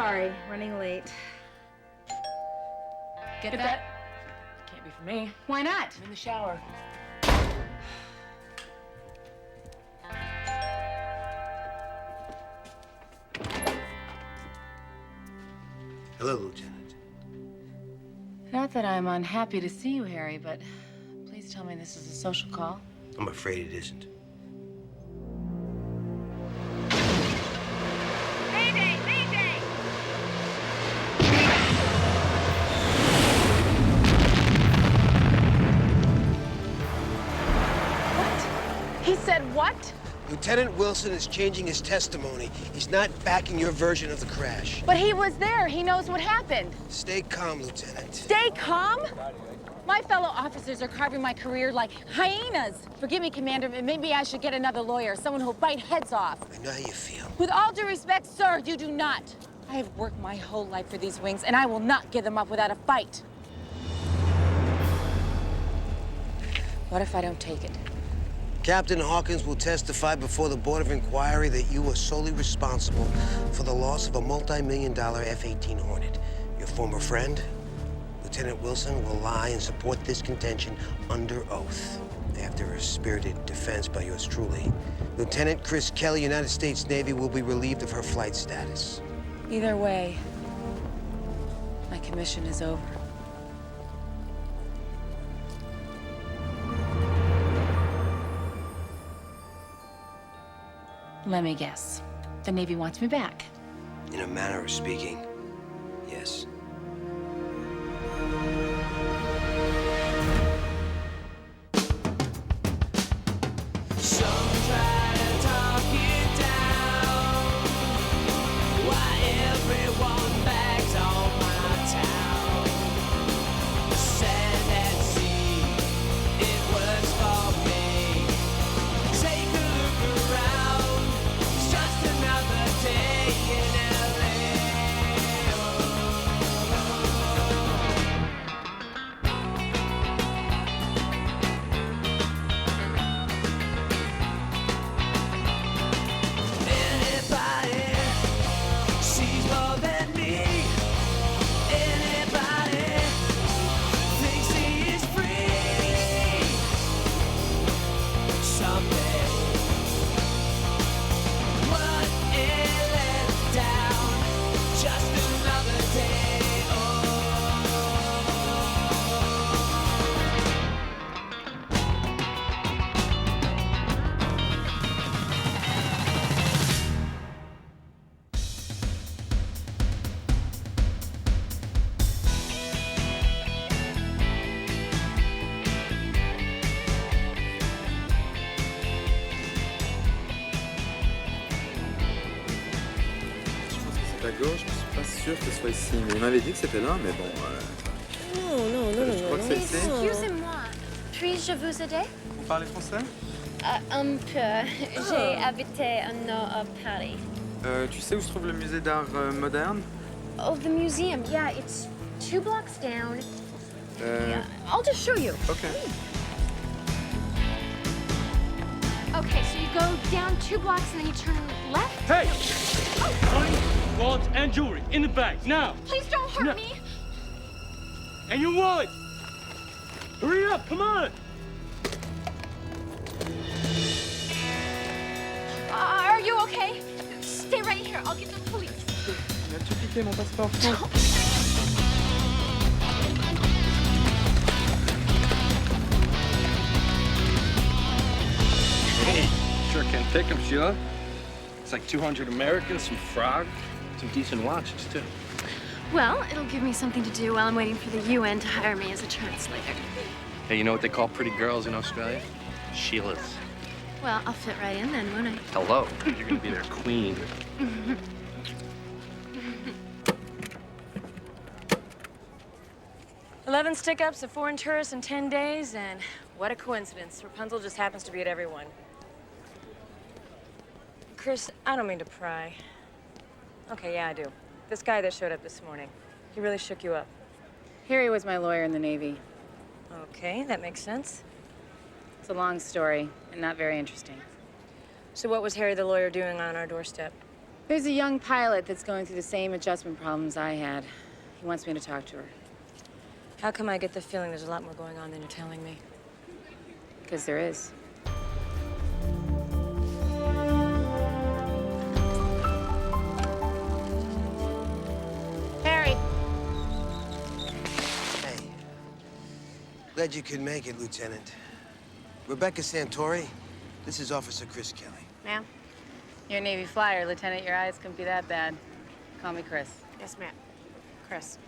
Sorry, running late. Get that? Can't be for me. Why not? I'm in the shower. Hello, Lieutenant. Not that I'm unhappy to see you, Harry, but please tell me this is a social call. I'm afraid it isn't. Mayday! Mayday! What? He said what? Lieutenant Wilson is changing his testimony. He's not backing your version of the crash. But he was there. He knows what happened. Stay calm, Lieutenant. Stay calm? My fellow officers are carving my career like hyenas. Forgive me, Commander, but maybe I should get another lawyer, someone who'll bite heads off. I know how you feel. With all due respect, sir, you do not. I have worked my whole life for these wings, and I will not give them up without a fight. What if I don't take it? Captain Hawkins will testify before the Board of Inquiry that you were solely responsible for the loss of a multi-million-dollar F-18 Hornet. Your former friend, Lieutenant Wilson, will lie and support this contention under oath after a spirited defense by yours truly. Lieutenant Chris Kelly, United States Navy, will be relieved of her flight status. Either way, my commission is over. Let me guess. The Navy wants me back. In a manner of speaking, yes. À gauche, je suis pas sûr que ce soit ici, mais il m'avait dit que c'était là, mais bon. Non. Je crois que c'est ici. Excusez-moi, puis-je vous aider? Vous parlez français? Un peu. J'ai habité au nord à Paris. Tu sais où se trouve le musée d'art moderne? Oh, the museum. Yeah, it's 2 blocks down. Yeah, I'll just show you. Okay. Okay, so you go down 2 blocks and then you turn left. Hey! Money, wallets, and jewelry in the bag, now! Please don't hurt me. And your wallet! Hurry up, come on! Are you okay? Stay right here. I'll get the police. Il a tout piqué, mon passeport. Hey, sure can pick them, Sheila. It's like 200 Americans, some frog, some decent watches, too. Well, it'll give me something to do while I'm waiting for the UN to hire me as a translator. Hey, you know what they call pretty girls in Australia? Sheilas. Well, I'll fit right in then, won't I? Hello. You're gonna be their queen. 11 stick-ups of foreign tourists in 10 days, and what a coincidence. Rapunzel just happens to be at every one. Chris, I don't mean to pry. Okay, yeah, I do. This guy that showed up this morning, he really shook you up. Harry was my lawyer in the Navy. Okay, that makes sense. It's a long story, and not very interesting. So what was Harry the lawyer doing on our doorstep? There's a young pilot that's going through the same adjustment problems I had. He wants me to talk to her. How come I get the feeling there's a lot more going on than you're telling me? Because there is. Harry! Hey. Glad you could make it, Lieutenant. Rebecca Santori, this is Officer Chris Kelly. Ma'am? You're a Navy flyer, Lieutenant. Your eyes couldn't be that bad. Call me Chris. Yes, ma'am. Chris.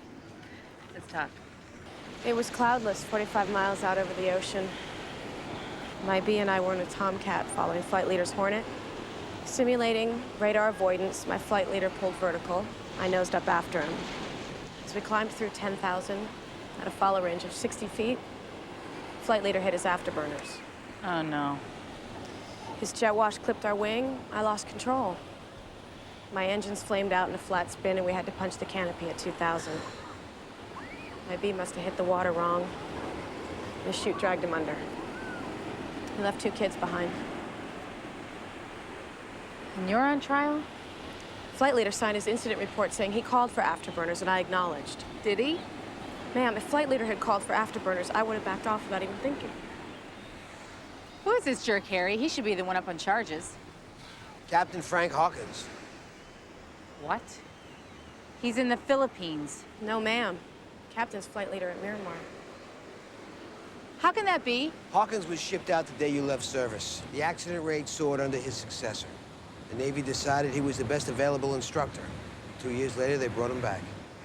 Let's talk. It was cloudless, 45 miles out over the ocean. My B and I were in a Tomcat following flight leader's Hornet. Simulating radar avoidance, my flight leader pulled vertical. I nosed up after him. As we climbed through 10,000 at a follow range of 60 feet, flight leader hit his afterburners. Oh, no. His jet wash clipped our wing. I lost control. My engines flamed out in a flat spin, and we had to punch the canopy at 2,000. My B must have hit the water wrong. The chute dragged him under. He left 2 kids behind. And you're on trial? Flight leader signed his incident report saying he called for afterburners, and I acknowledged. Did he? Ma'am, if flight leader had called for afterburners, I would have backed off without even thinking. Who is this jerk, Harry? He should be the one up on charges. Captain Frank Hawkins. What? He's in the Philippines. No, ma'am. Captain's flight leader at Miramar. How can that be? Hawkins was shipped out the day you left service. The accident rate soared under his successor. The Navy decided he was the best available instructor. 2 years later, they brought him back.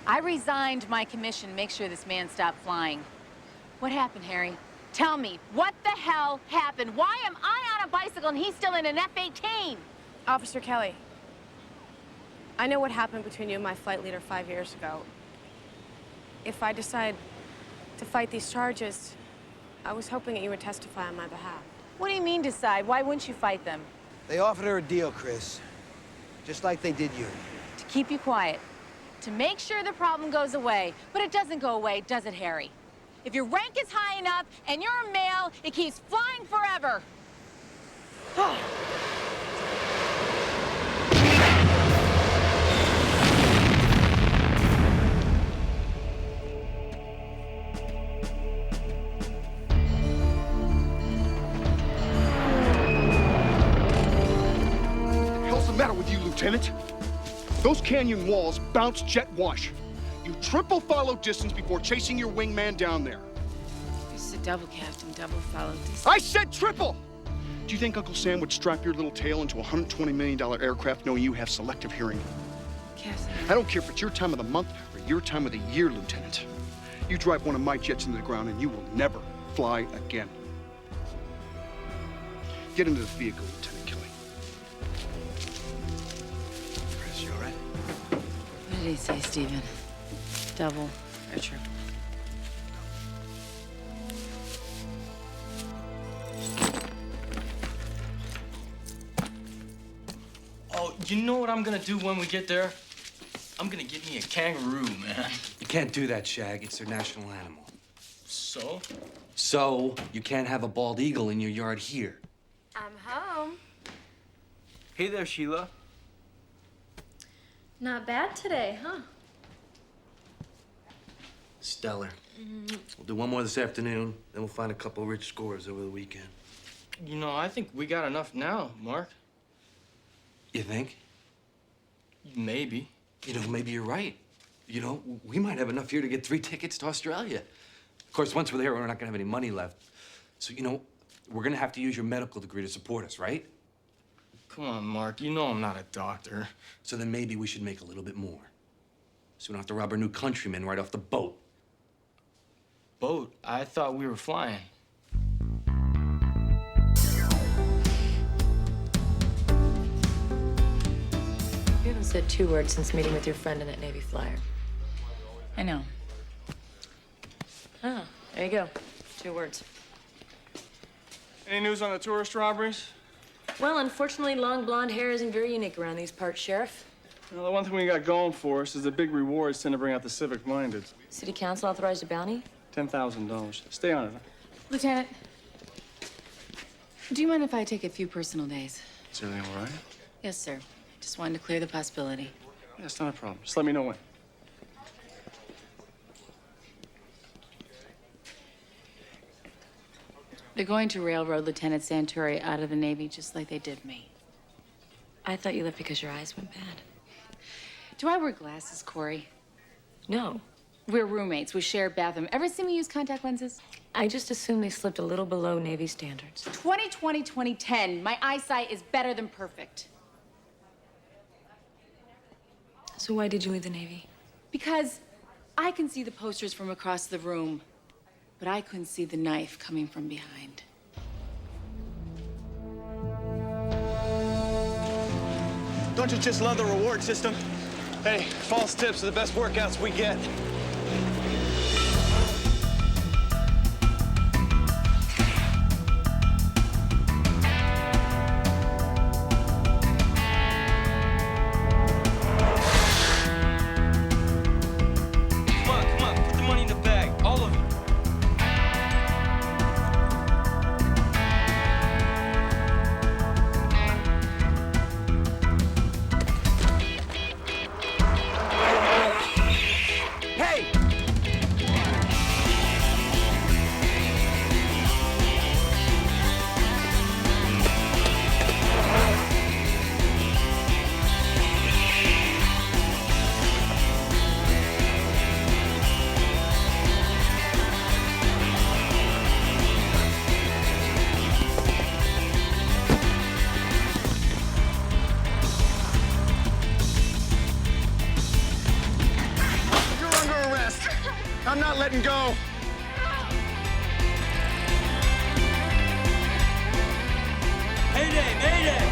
I resigned my commission to make sure this man stopped flying. What happened, Harry? Tell me, what the hell happened? Why am I on a bicycle and he's still in an F-18? Officer Kelly, I know what happened between you and my flight leader 5 years ago. If I decide to fight these charges, I was hoping that you would testify on my behalf. What do you mean decide? Why wouldn't you fight them? They offered her a deal, Chris. Just like they did you. To keep you quiet. To make sure the problem goes away. But it doesn't go away, does it, Harry? If your rank is high enough and you're a male, it keeps flying forever. Lieutenant, those canyon walls bounce jet wash. You triple follow distance before chasing your wingman down there. This is a double, Captain. Double follow distance. I said triple! Do you think Uncle Sam would strap your little tail into a $120 million aircraft knowing you have selective hearing? Captain. I don't care if it's your time of the month or your time of the year, Lieutenant. You drive one of my jets into the ground and you will never fly again. Get into the vehicle, Lieutenant Kelly. Chris, you all right? What did he say, Stephen? Double or triple? Oh, you know what I'm gonna do when we get there? I'm gonna get me a kangaroo, man. You can't do that, Shag. It's their national animal. So? So, you can't have a bald eagle in your yard here. I'm home. Hey there, Sheila. Not bad today, huh? Stellar. We'll do one more this afternoon, then we'll find a couple of rich scores over the weekend. You know, I think we got enough now, Mark. You think? Maybe. You know, maybe you're right. You know, we might have enough here to get 3 tickets to Australia. Of course, once we're there, we're not gonna have any money left. So, you know, we're gonna have to use your medical degree to support us, right? Come on, Mark. You know I'm not a doctor. So then maybe we should make a little bit more. So we don't have to rob our new countrymen right off the boat. Boat? I thought we were flying. You haven't said 2 words since meeting with your friend in that Navy flyer. I know. Oh, there you go. 2 words. Any news on the tourist robberies? Well, unfortunately, long blonde hair isn't very unique around these parts, Sheriff. Well, the one thing we got going for us is the big rewards tend to bring out the civic-minded. City Council authorized a bounty? $10,000. Stay on it. Lieutenant, do you mind if I take a few personal days? Is everything all right? Yes, sir. Just wanted to clear the possibility. That's not a problem. Just let me know when. They're going to railroad Lieutenant Santuri out of the Navy just like they did me. I thought you left because your eyes went bad. Do I wear glasses, Corey? No. We're roommates. We share a bathroom. Ever see me use contact lenses? I just assumed they slipped a little below Navy standards. 2020, 2010. My eyesight is better than perfect. So why did you leave the Navy? Because I can see the posters from across the room, but I couldn't see the knife coming from behind. Don't you just love the reward system? Hey, false tips are the best workouts we get. Come on, put the money in the bag, all of it. Hey! You're under arrest. I'm not letting go. Mayday, mayday!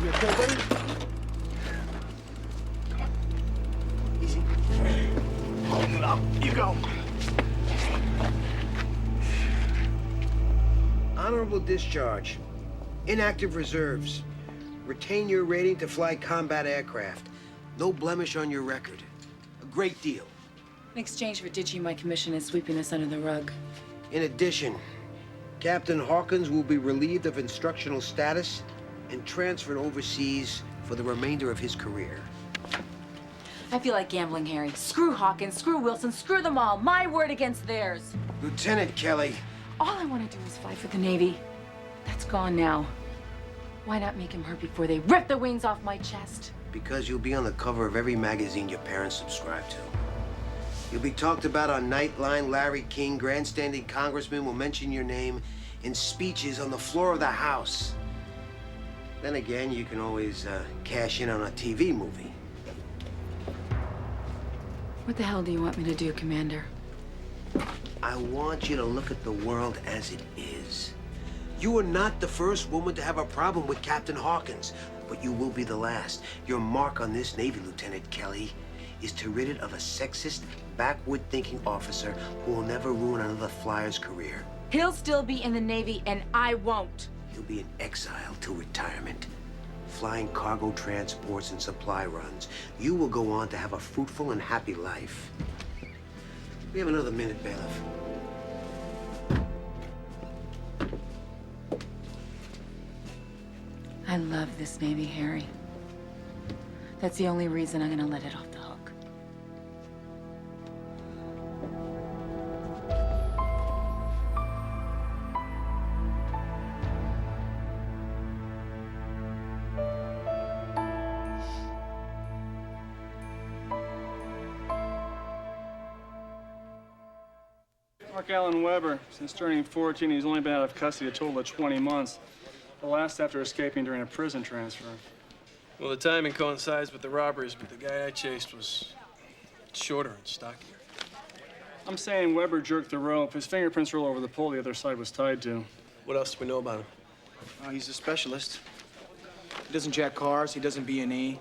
You okay, buddy? Easy. Hold it up. You go. Honorable discharge. Inactive reserves. Retain your rating to fly combat aircraft. No blemish on your record. A great deal. In exchange for ditching my commission and sweeping this under the rug. In addition, Captain Hawkins will be relieved of instructional status and transferred overseas for the remainder of his career. I feel like gambling, Harry. Screw Hawkins, screw Wilson, screw them all. My word against theirs. Lieutenant Kelly, All I want to do is fly for the Navy. That's gone now. Why not make him hurt before they rip the wings off my chest? because you'll be on the cover of every magazine your parents subscribe to. You'll be talked about on Nightline. Larry King, grandstanding congressmen will mention your name in speeches on the floor of the House. Then again, you can always cash in on a TV movie. What the hell do you want me to do, Commander? I want you to look at the world as it is. You are not the first woman to have a problem with Captain Hawkins, but you will be the last. Your mark on this Navy, Lieutenant Kelly, is to rid it of a sexist, backward-thinking officer who will never ruin another flyer's career. He'll still be in the Navy, and I won't. You'll be in exile till retirement, flying cargo transports and supply runs. You will go on to have a fruitful and happy life. We have another minute, Bailiff. I love this Navy, Harry. That's the only reason I'm gonna let it off the hook. Mark Allen Weber. Since turning 14, he's only been out of custody a total of 20 months. The last after escaping during a prison transfer. Well, the timing coincides with the robberies, but the guy I chased was shorter and stockier. I'm saying Weber jerked the rope. His fingerprints are all over the pole the other side was tied to. What else do we know about him? He's a specialist. He doesn't jack cars. He doesn't B&E. He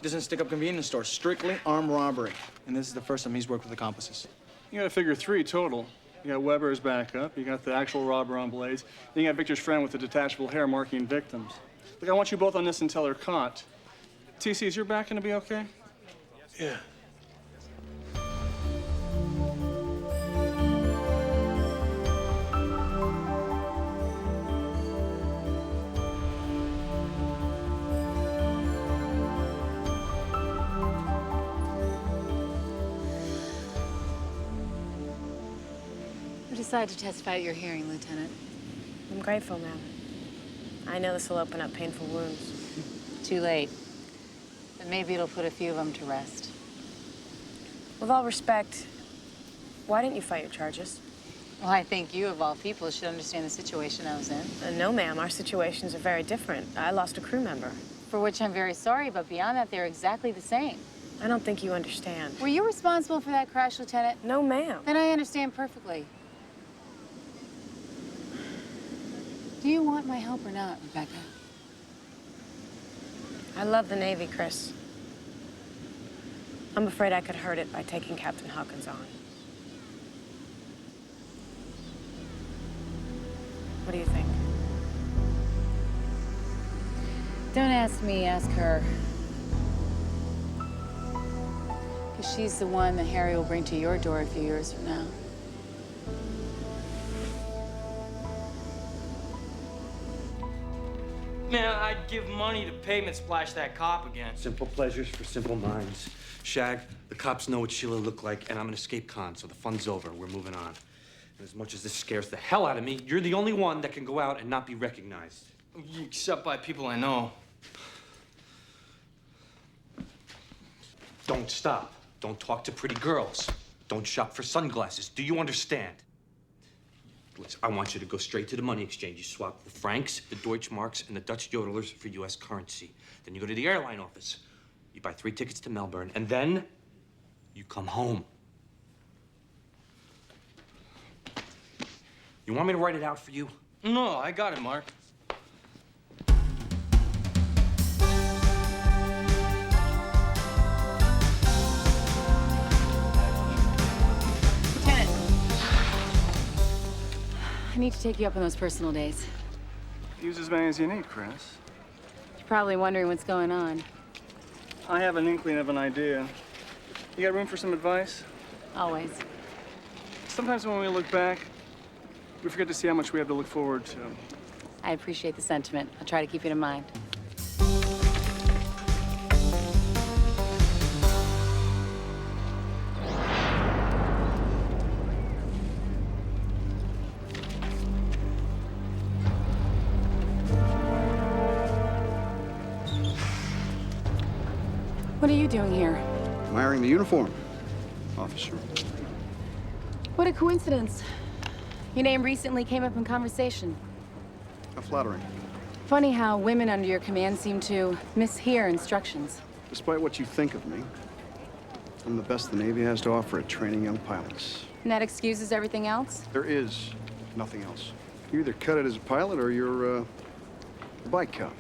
doesn't stick up convenience stores. Strictly armed robbery. And this is the first time he's worked with accomplices. You got to figure 3 total. You got Weber's backup, you got the actual robber on blades, then you got Victor's friend with the detachable hair marking victims. Look, I want you both on this until they're caught. TC, is your back gonna be okay? Yeah. Who decided to testify at your hearing, Lieutenant? I'm grateful, ma'am. I know this will open up painful wounds. Too late. But maybe it'll put a few of them to rest. With all respect, why didn't you fight your charges? Well, I think you, of all people, should understand the situation I was in. No, ma'am. Our situations are very different. I lost a crew member. For which I'm very sorry, but beyond that, they're exactly the same. I don't think you understand. Were you responsible for that crash, Lieutenant? No, ma'am. Then I understand perfectly. Do you want my help or not, Rebecca? I love the Navy, Chris. I'm afraid I could hurt it by taking Captain Hawkins on. What do you think? Don't ask me, ask her. Because she's the one that Harry will bring to your door a few years from now. Man, I'd give money to pavement splash that cop again. Simple pleasures for simple minds. Shag, the cops know what Sheila looked like, and I'm an escape con, so the fun's over. We're moving on. And as much as this scares the hell out of me, you're the only one that can go out and not be recognized. Except by people I know. Don't stop. Don't talk to pretty girls. Don't shop for sunglasses. Do you understand? Listen, I want you to go straight to the money exchange. You swap the francs, the Deutschmarks, and the Dutch yodelers for U.S. currency. Then you go to the airline office. You buy 3 tickets to Melbourne, and then you come home. You want me to write it out for you? No, I got it, Mark. I need to take you up on those personal days. Use as many as you need, Chris. You're probably wondering what's going on. I have an inkling of an idea. You got room for some advice? Always. Sometimes when we look back, we forget to see how much we have to look forward to. I appreciate the sentiment. I'll try to keep it in mind. What are you doing here? I'm wearing the uniform, officer. What a coincidence. Your name recently came up in conversation. How flattering. Funny how women under your command seem to mishear instructions. Despite what you think of me, I'm the best the Navy has to offer at training young pilots. And that excuses everything else? There is nothing else. You either cut it as a pilot or you're a bike cop.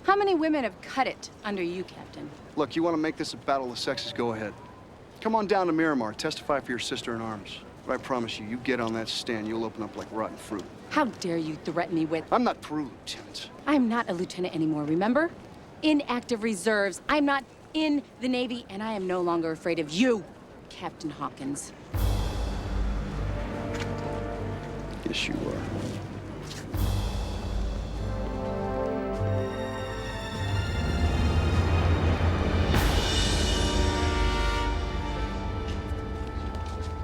How many women have cut it under you, Captain? Look, you want to make this a battle of the sexes, go ahead. Come on down to Miramar, testify for your sister in arms. But I promise you, you get on that stand, you'll open up like rotten fruit. How dare you threaten me with... I'm not through, Lieutenant. I'm not a lieutenant anymore, remember? In active reserves. I'm not in the Navy, and I am no longer afraid of you, Captain Hawkins. Yes, you are.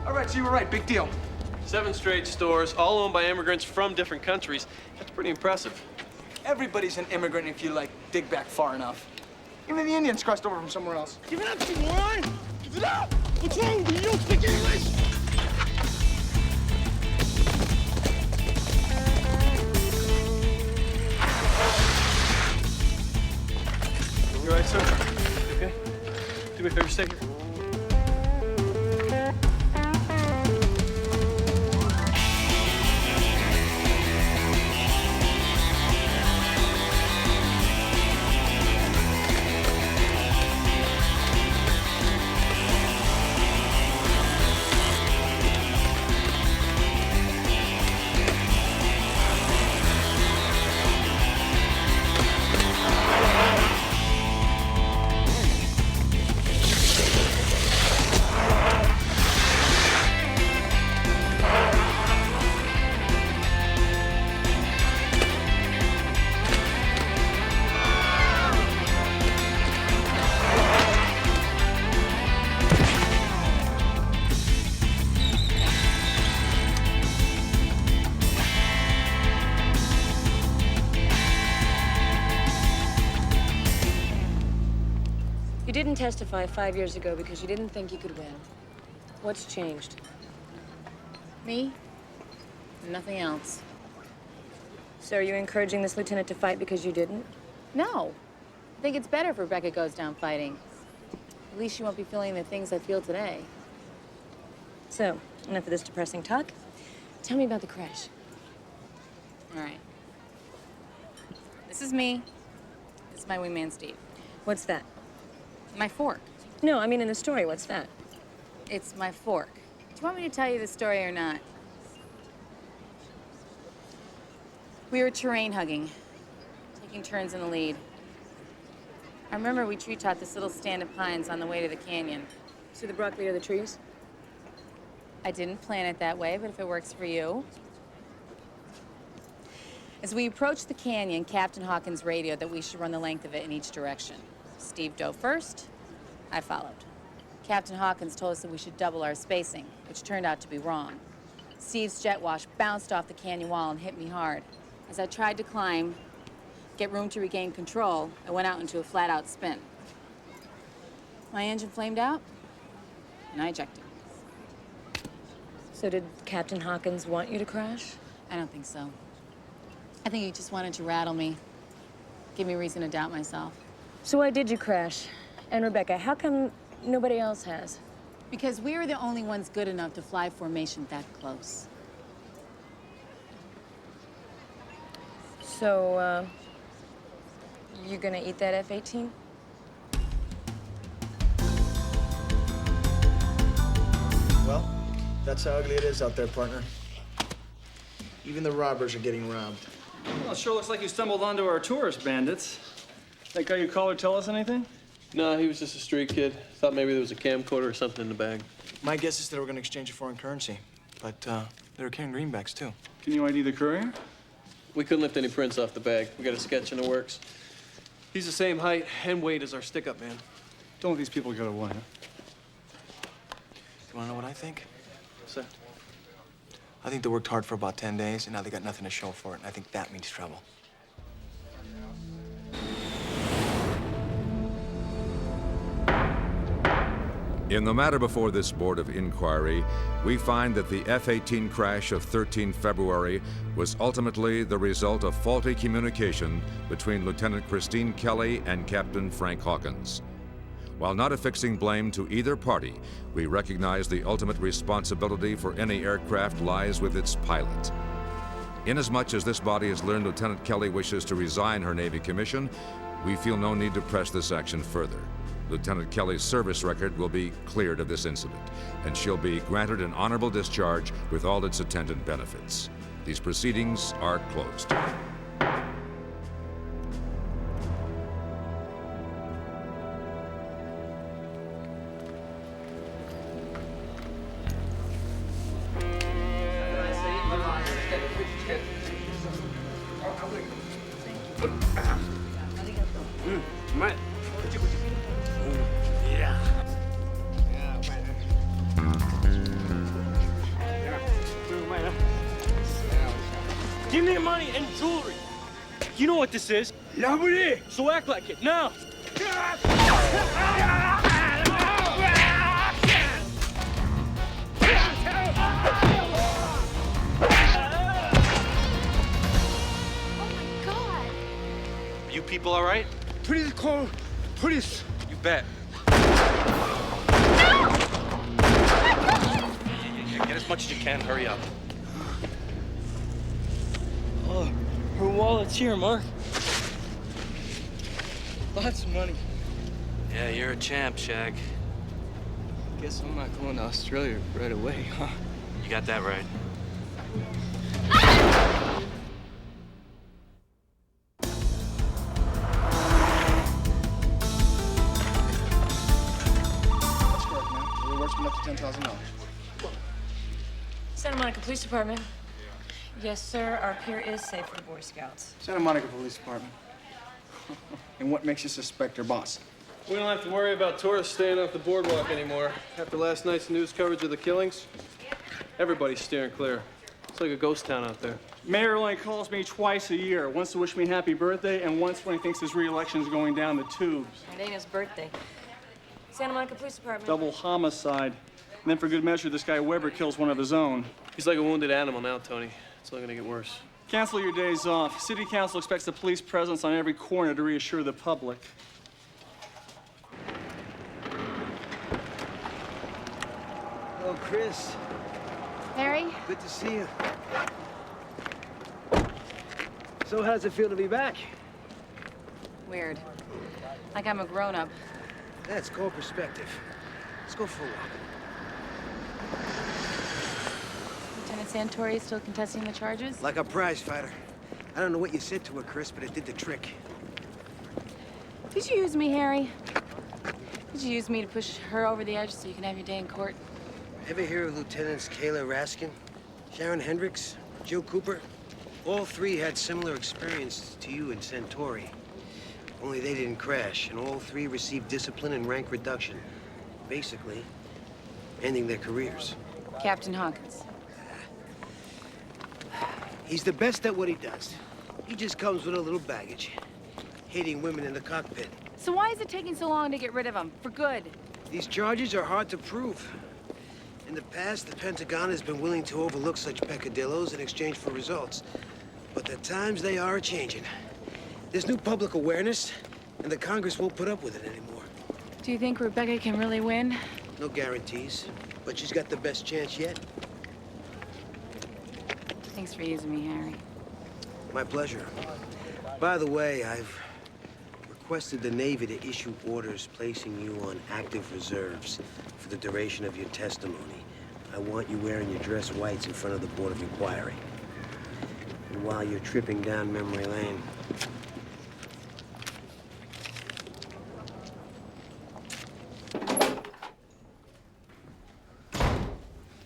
All right, so you were right. Big deal. 7 straight stores, all owned by immigrants from different countries. That's pretty impressive. Everybody's an immigrant if you, like, dig back far enough. Even the Indians crossed over from somewhere else. Give it up, you moron! Give it up! What's wrong? Do you don't speak English? You all right, sir? You okay? Do me a favor, stay here. didn't testify 5 years ago because you didn't think you could win. What's changed? Me? Nothing else. So are you encouraging this lieutenant to fight because you didn't? No. I think it's better if Rebecca goes down fighting. At least she won't be feeling the things I feel today. So, enough of this depressing talk. Tell me about the crash. All right. This is me. This is my wingman, Steve. What's that? My fork. No, I mean in the story, what's that? It's my fork. Do you want me to tell you the story or not? We were terrain hugging, taking turns in the lead. I remember we tree-topped this little stand of pines on the way to the canyon. See the broccoli or the trees? I didn't plan it that way, but if it works for you. As we approached the canyon, Captain Hawkins radioed that we should run the length of it in each direction. Steve dove first, I followed. Captain Hawkins told us that we should double our spacing, which turned out to be wrong. Steve's jet wash bounced off the canyon wall and hit me hard. As I tried to climb, get room to regain control, I went out into a flat-out spin. My engine flamed out, and I ejected. So did Captain Hawkins want you to crash? I don't think so. I think he just wanted to rattle me, give me reason to doubt myself. So why did you crash? And Rebecca, how come nobody else has? Because we were the only ones good enough to fly formation that close. So, you gonna eat that F-18? Well, that's how ugly it is out there, partner. Even the robbers are getting robbed. Well, it sure looks like you stumbled onto our tourist bandits. That guy you called tell us anything? No, he was just a street kid. Thought maybe there was a camcorder or something in the bag. My guess is that we're going to exchange a foreign currency, but they were carrying greenbacks, too. Can you ID the courier? We couldn't lift any prints off the bag. We got a sketch in the works. He's the same height and weight as our stick-up man. Don't let these people get away. You want to know what I think? What's that? I think they worked hard for about 10 days, and now they got nothing to show for it, and I think that means trouble. In the matter before this Board of Inquiry, we find that the F-18 crash of 13 February was ultimately the result of faulty communication between Lieutenant Christine Kelly and Captain Frank Hawkins. While not affixing blame to either party, we recognize the ultimate responsibility for any aircraft lies with its pilot. Inasmuch as this body has learned Lieutenant Kelly wishes to resign her Navy commission, we feel no need to press this action further. Lieutenant Kelly's service record will be cleared of this incident, and she'll be granted an honorable discharge with all its attendant benefits. These proceedings are closed. Give me the money and jewelry. You know what this is? Robbery. So act like it now. You people all right? Please call police. You bet. Yeah, get as much as you can. Hurry up. Oh, her wallet's here, Mark. Lots of money. Yeah, you're a champ, Shag. Guess I'm not going to Australia right away, huh? You got that right. That's correct, ma'am. The reward's been up to $10,000. Santa Monica Police Department. Yes, sir. Our pier is safe for the Boy Scouts. Santa Monica Police Department. And what makes you suspect her boss? We don't have to worry about tourists staying off the boardwalk anymore. After last night's news coverage of the killings, everybody's steering clear. It's like a ghost town out there. Mayor only calls me twice a year. Once to wish me happy birthday, and once when he thinks his re-election is going down the tubes. It ain't his birthday. Santa Monica Police Department. Double homicide. And then for good measure, this guy Weber kills one of his own. He's like a wounded animal now, Tony. It's only gonna get worse. Cancel your days off. City Council expects a police presence on every corner to reassure the public. Hello, Chris. Harry? Good to see you. So how does it feel to be back? Weird. Like I'm a grown-up. That's called perspective. Let's go for a walk. Lieutenant Santori is still contesting the charges? Like a prize fighter. I don't know what you said to her, Chris, but it did the trick. Did you use me, Harry? Did you use me to push her over the edge so you can have your day in court? Ever hear of Lieutenants Kayla Raskin, Sharon Hendricks, Jill Cooper? All three had similar experience to you in Centauri. Only they didn't crash, and all three received discipline and rank reduction. Basically, ending their careers. Captain Hawkins. He's the best at what he does. He just comes with a little baggage. Hating women in the cockpit. So why is it taking so long to get rid of him, for good? These charges are hard to prove. In the past, the Pentagon has been willing to overlook such peccadillos in exchange for results. But the times they are changing. There's new public awareness, and the Congress won't put up with it anymore. Do you think Rebecca can really win? No guarantees, but she's got the best chance yet. Thanks for using me, Harry. My pleasure. By the way, I've requested the Navy to issue orders placing you on active reserves for the duration of your testimony. I want you wearing your dress whites in front of the Board of Inquiry. And while you're tripping down memory lane,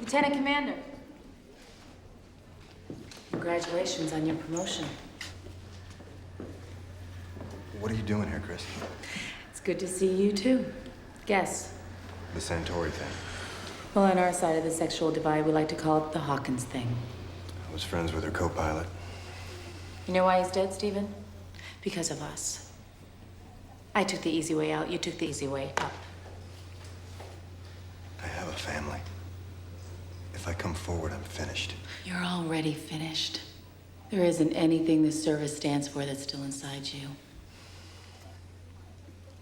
Lieutenant Commander. Congratulations on your promotion. What are you doing here, Chris? It's good to see you, too. Guess. The Santori thing. Well, on our side of the sexual divide, we like to call it the Hawkins thing. I was friends with her co-pilot. You know why he's dead, Stephen? Because of us. I took the easy way out, you took the easy way up. I have a family. If I come forward, I'm finished. You're already finished. There isn't anything the service stands for that's still inside you.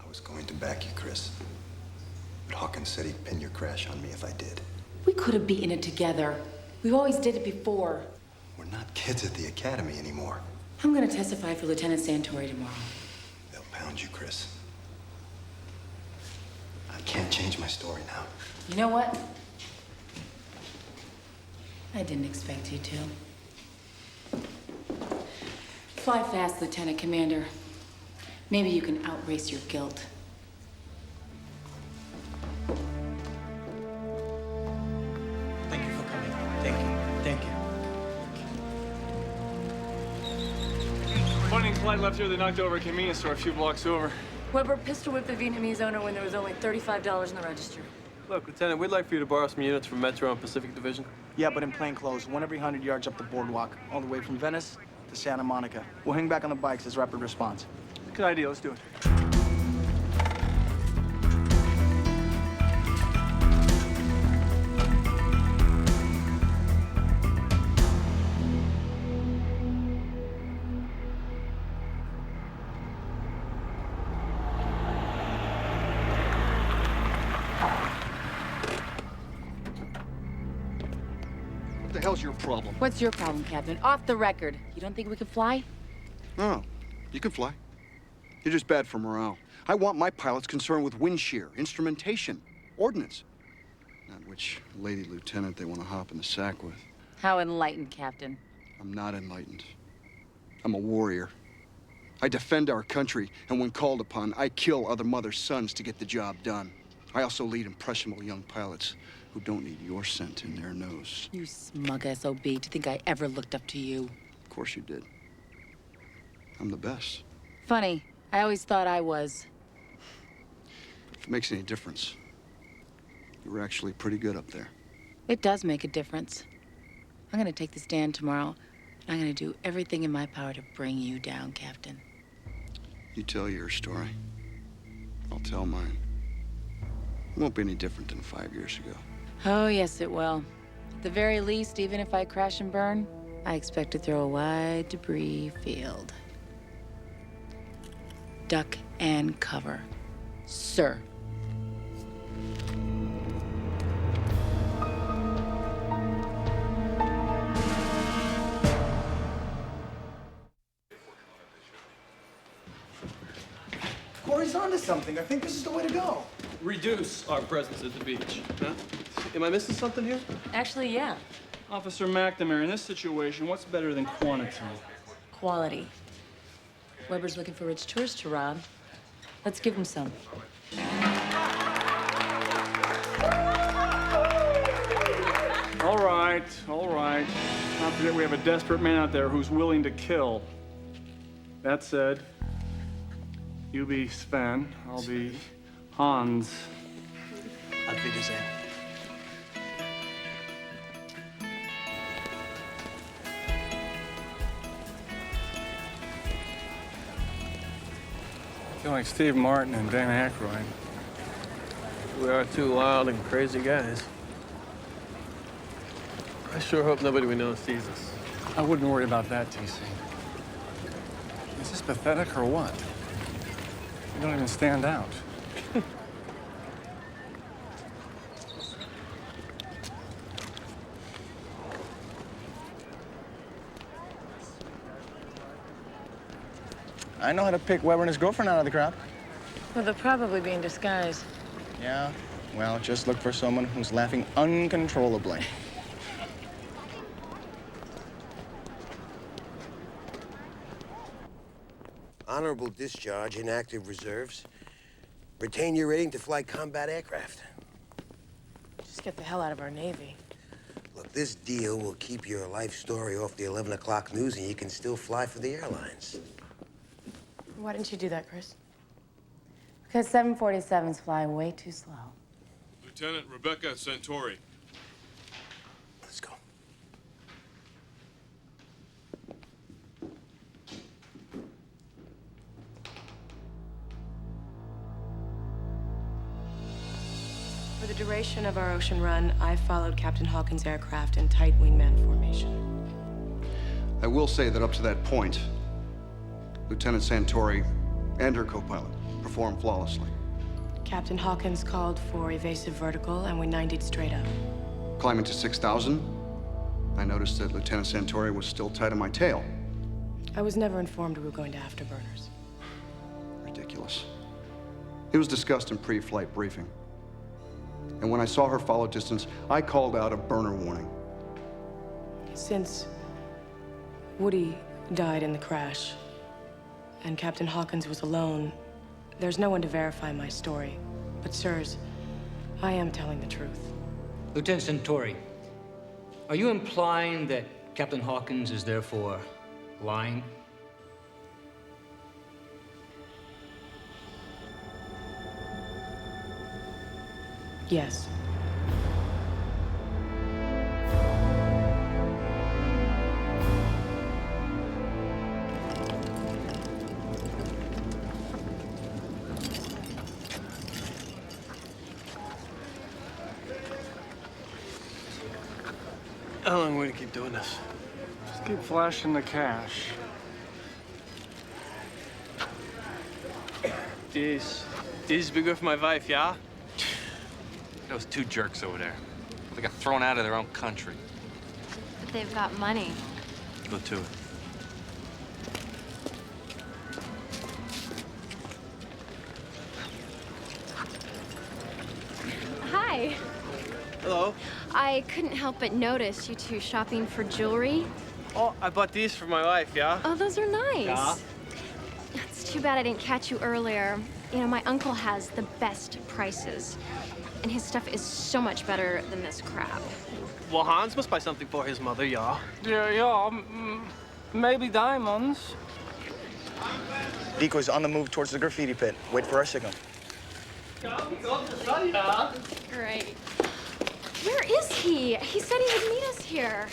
I was going to back you, Chris. But Hawkins said he'd pin your crash on me if I did. We could have beaten it together. We always did it before. We're not kids at the academy anymore. I'm gonna testify for Lieutenant Santori tomorrow. They'll pound you, Chris. I can't change my story now. You know what? I didn't expect you to. Fly fast, Lieutenant Commander. Maybe you can outrace your guilt. Thank you for coming. Thank you. Thank you. Funny flight left here, they knocked over a convenience store a few blocks over. Weber pistol whipped the Vietnamese owner when there was only $35 in the register. Look, Lieutenant, we'd like for you to borrow some units from Metro and Pacific Division. Yeah, but in plain clothes, one every 100 yards up the boardwalk, all the way from Venice to Santa Monica. We'll hang back on the bikes as rapid response. Good idea, let's do it. What the hell's your problem? What's your problem, Captain? Off the record. You don't think we can fly? No, you can fly. You're just bad for morale. I want my pilots concerned with wind shear, instrumentation, ordnance. Not which lady lieutenant they want to hop in the sack with. How enlightened, Captain. I'm not enlightened. I'm a warrior. I defend our country, and when called upon, I kill other mothers' sons to get the job done. I also lead impressionable young pilots who don't need your scent in their nose. You smug SOB. To think I ever looked up to you. Of course you did. I'm the best. Funny. I always thought I was. If it makes any difference, you were actually pretty good up there. It does make a difference. I'm gonna take the stand tomorrow, and I'm gonna do everything in my power to bring you down, Captain. You tell your story. I'll tell mine. It won't be any different than 5 years ago. Oh, yes, it will. At the very least, even if I crash and burn, I expect to throw a wide debris field. Duck and cover, sir. Corey's onto something. I think this is the way to go. Reduce our presence at the beach. Huh? Am I missing something here? Actually, yeah. Officer McNamara, in this situation, what's better than quantity? Quality. Weber's looking for rich tourists to rob. Let's give him some. All right, all right. Don't forget we have a desperate man out there who's willing to kill. That said, you be Sven, I'll be Hans. Auf Wiedersehen. I feel like Steve Martin and Dan Aykroyd. We are two wild and crazy guys. I sure hope nobody we know sees us. I wouldn't worry about that, TC. Is this pathetic or what? You don't even stand out. I know how to pick Weber and his girlfriend out of the crowd. Well, they'll probably be in disguise. Yeah, well, just look for someone who's laughing uncontrollably. Honorable discharge, inactive reserves. Retain your rating to fly combat aircraft. Just get the hell out of our Navy. Look, this deal will keep your life story off the 11 o'clock news and you can still fly for the airlines. Why didn't you do that, Chris? Because 747s fly way too slow. Lieutenant Rebecca Santori. Let's go. For the duration of our ocean run, I followed Captain Hawkins' aircraft in tight wingman formation. I will say that up to that point, Lieutenant Santori and her co-pilot performed flawlessly. Captain Hawkins called for evasive vertical, and we 90'd straight up. Climbing to 6,000, I noticed that Lieutenant Santori was still tight on my tail. I was never informed we were going to afterburners. Ridiculous. It was discussed in pre-flight briefing. And when I saw her follow distance, I called out a burner warning. Since Woody died in the crash, and Captain Hawkins was alone, there's no one to verify my story. But, sirs, I am telling the truth. Lieutenant Santori, are you implying that Captain Hawkins is therefore lying? Yes. How long are we to keep doing this? Just keep flashing the cash. Dies Begriff my wife, yeah? Those two jerks over there. They got thrown out of their own country. But they've got money. Go to it. Hi. Hello. I couldn't help but notice you two shopping for jewelry. Oh, I bought these for my wife, yeah? Oh, those are nice. Yeah. It's too bad I didn't catch you earlier. You know, my uncle has the best prices. And his stuff is so much better than this crap. Well, Hans must buy something for his mother, yeah? Yeah, maybe diamonds. Decoy's on the move towards the graffiti pit. Wait for our signal. Great. Where is he? He said he would meet us here.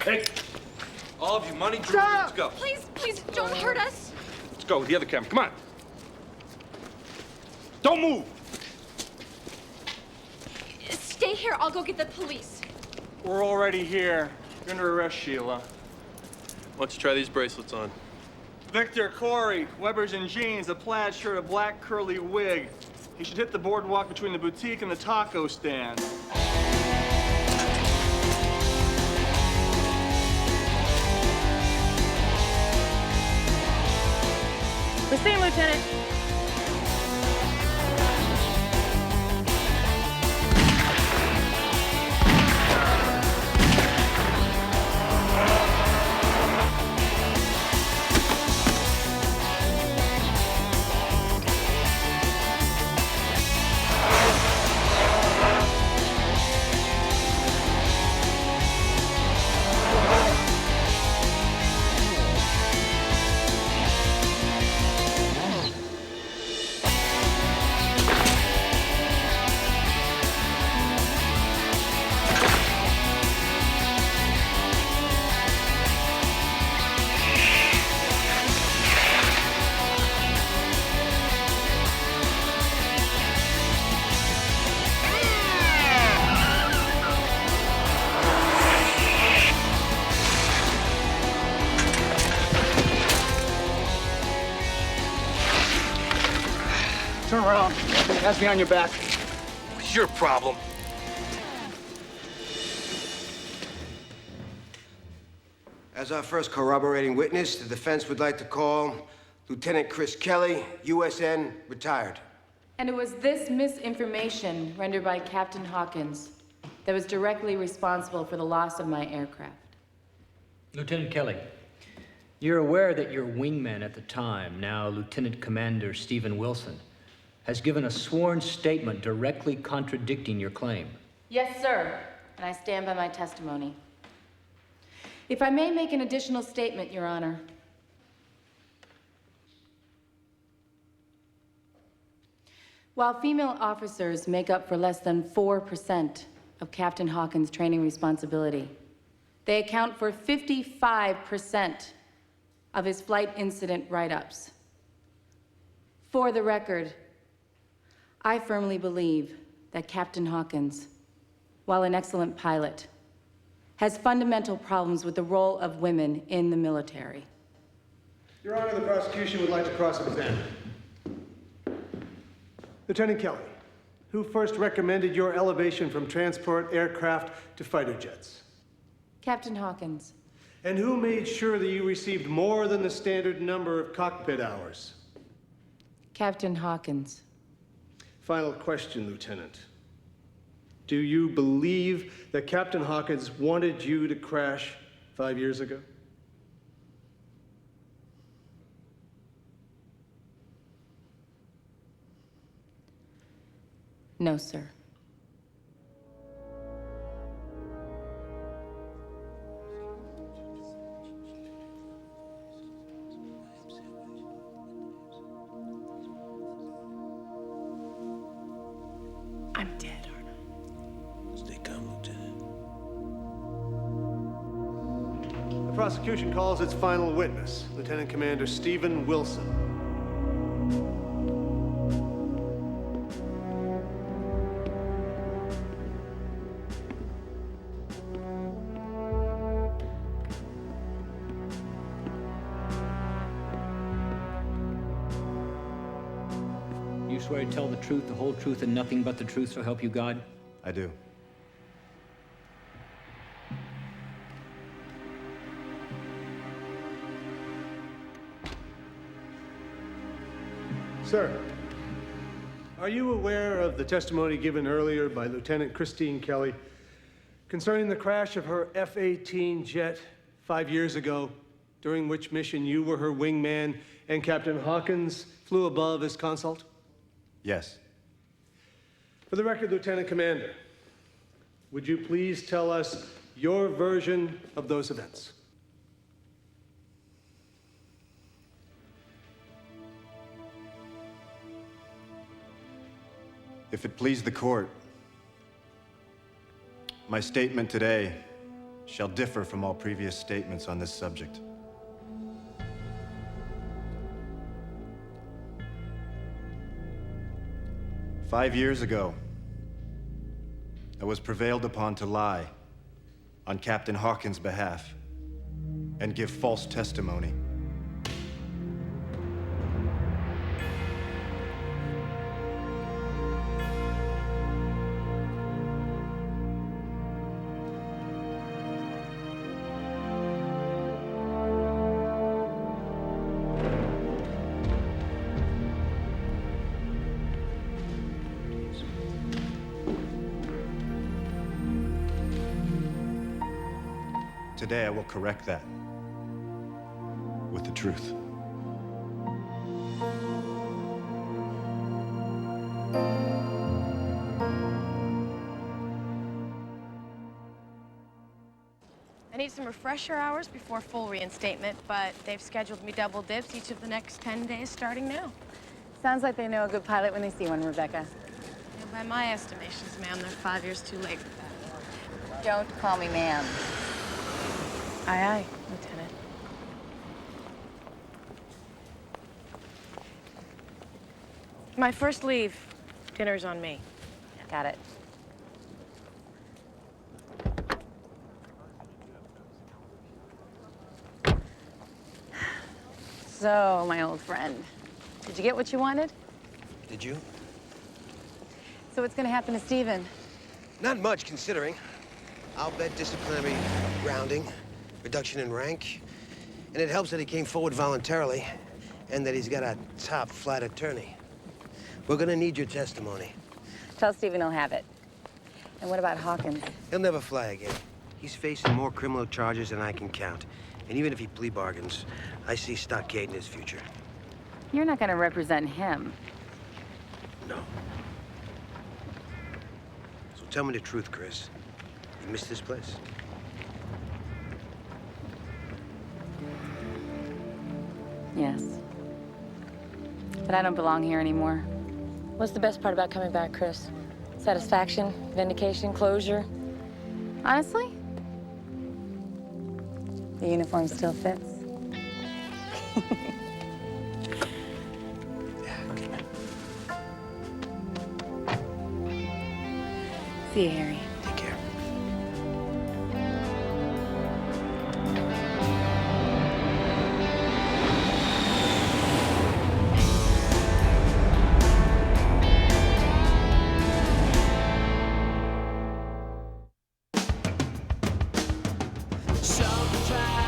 Hey! All of you, money, jewelry, let's go. Please, don't hurt us. Let's go with the other camera. Come on. Don't move! Stay here. I'll go get the police. We're already here. You're under arrest, Sheila. Why don't you try these bracelets on? Victor, Corey, Weber's in jeans, a plaid shirt, a black curly wig. He should hit the boardwalk between the boutique and the taco stand. We see him, Lieutenant. Turn around. Hands behind your back. What's your problem? As our first corroborating witness, the defense would like to call Lieutenant Chris Kelly, USN, retired. And it was this misinformation rendered by Captain Hawkins that was directly responsible for the loss of my aircraft. Lieutenant Kelly, you're aware that your wingman at the time, now Lieutenant Commander Stephen Wilson, has given a sworn statement directly contradicting your claim. Yes, sir, and I stand by my testimony. If I may make an additional statement, Your Honor. While female officers make up for less than 4% of Captain Hawkins' training responsibility, they account for 55% of his flight incident write-ups. For the record, I firmly believe that Captain Hawkins, while an excellent pilot, has fundamental problems with the role of women in the military. Your Honor, the prosecution would like to cross-examine. Lieutenant Kelly, who first recommended your elevation from transport aircraft to fighter jets? Captain Hawkins. And who made sure that you received more than the standard number of cockpit hours? Captain Hawkins. Final question, Lieutenant. Do you believe that Captain Hawkins wanted you to crash 5 years ago? No, sir. I'm dead, aren't I? Stay calm, Lieutenant. The prosecution calls its final witness, Lieutenant Commander Stephen Wilson. You swear to tell the truth, the whole truth, and nothing but the truth, so help you God? I do. Sir, are you aware of the testimony given earlier by Lieutenant Christine Kelly concerning the crash of her F-18 jet 5 years ago, during which mission you were her wingman and Captain Hawkins flew above as consult? Yes. For the record, Lieutenant Commander, would you please tell us your version of those events? If it please the court, my statement today shall differ from all previous statements on this subject. "5 years ago, I was prevailed upon to lie on Captain Hawkins' behalf and give false testimony. Today I will correct that with the truth. I need some refresher hours before full reinstatement, but they've scheduled me double dips each of the next 10 days starting now. Sounds like they know a good pilot when they see one, Rebecca. Yeah, by my estimations, ma'am, they're 5 years too late for that. Don't call me ma'am. Aye, aye, Lieutenant. My first leave. Dinner's on me. Got it. So, my old friend, did you get what you wanted? Did you? So what's gonna happen to Steven? Not much, considering. I'll bet disciplinary grounding, reduction in rank, and it helps that he came forward voluntarily and that he's got a top flight attorney. We're gonna need your testimony. Tell Steven he'll have it. And what about Hawkins? He'll never fly again. He's facing more criminal charges than I can count. And even if he plea bargains, I see stockade in his future. You're not gonna represent him. No. So tell me the truth, Chris. You miss this place? Yes. But I don't belong here anymore. What's the best part about coming back, Chris? Satisfaction, vindication, closure? Honestly? The uniform still fits. See you, Harry. Take care. Some try